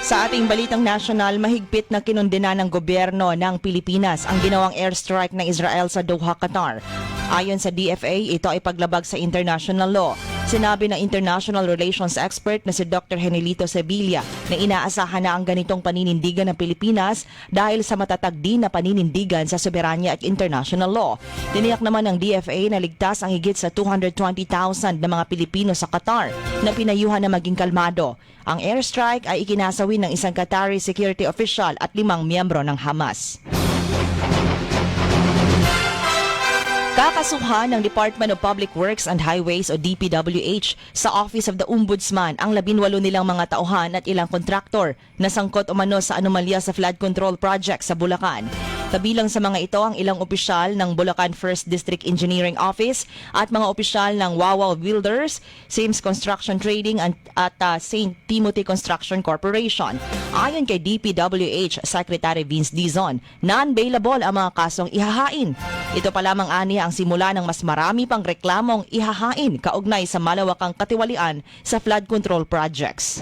Sa ating balitang nasyonal, mahigpit na kinundena ng gobyerno ng Pilipinas ang ginawang airstrike ng Israel sa Doha, Qatar. Ayon sa DFA, ito ay paglabag sa international law. Sinabi ng international relations expert na si Dr. Henelito Sevilla na inaasahan na ang ganitong paninindigan ng Pilipinas dahil sa matatag din na paninindigan sa soberanya at international law. Tiniyak naman ng DFA na ligtas ang higit sa 220,000 na mga Pilipino sa Qatar na pinayuhan na maging kalmado. Ang airstrike ay ikinasawi ng isang Qatari security official at 5 miyembro ng Hamas. Kakasuhan ng Department of Public Works and Highways o DPWH sa Office of the Ombudsman ang 18 nilang mga tauhan at ilang kontraktor na sangkot umano sa anomalya sa flood control project sa Bulacan. Kabilang sa mga ito ang ilang opisyal ng Bulacan 1st District Engineering Office at mga opisyal ng Wawa Builders, Sims Construction Trading at St. Timothy Construction Corporation. Ayon kay DPWH Secretary Vince Dizon, non-bailable ang mga kasong ihahain. Ito pa lamang aniya ang simula ng mas marami pang reklamong ihahain kaugnay sa malawakang katiwalian sa flood control projects.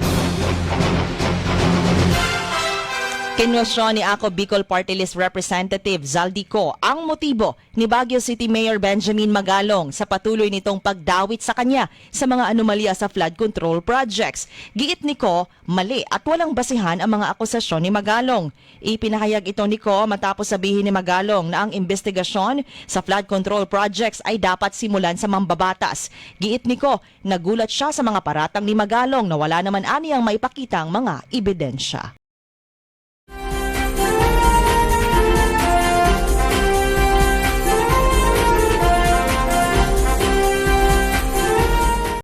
Kinwestiyon ni Ako Bicol Party List Representative Zaldico ang motibo ni Baguio City Mayor Benjamin Magalong sa patuloy nitong pagdawit sa kanya sa mga anomalya sa flood control projects. Giit ni Ko, mali at walang basihan ang mga akusasyon ni Magalong. Ipinahayag ito ni Ko matapos sabihin ni Magalong na ang investigasyon sa flood control projects ay dapat simulan sa mambabatas. Giit ni Ko, nagulat siya sa mga paratang ni Magalong na wala naman aniyang maipakitang mga ebidensya.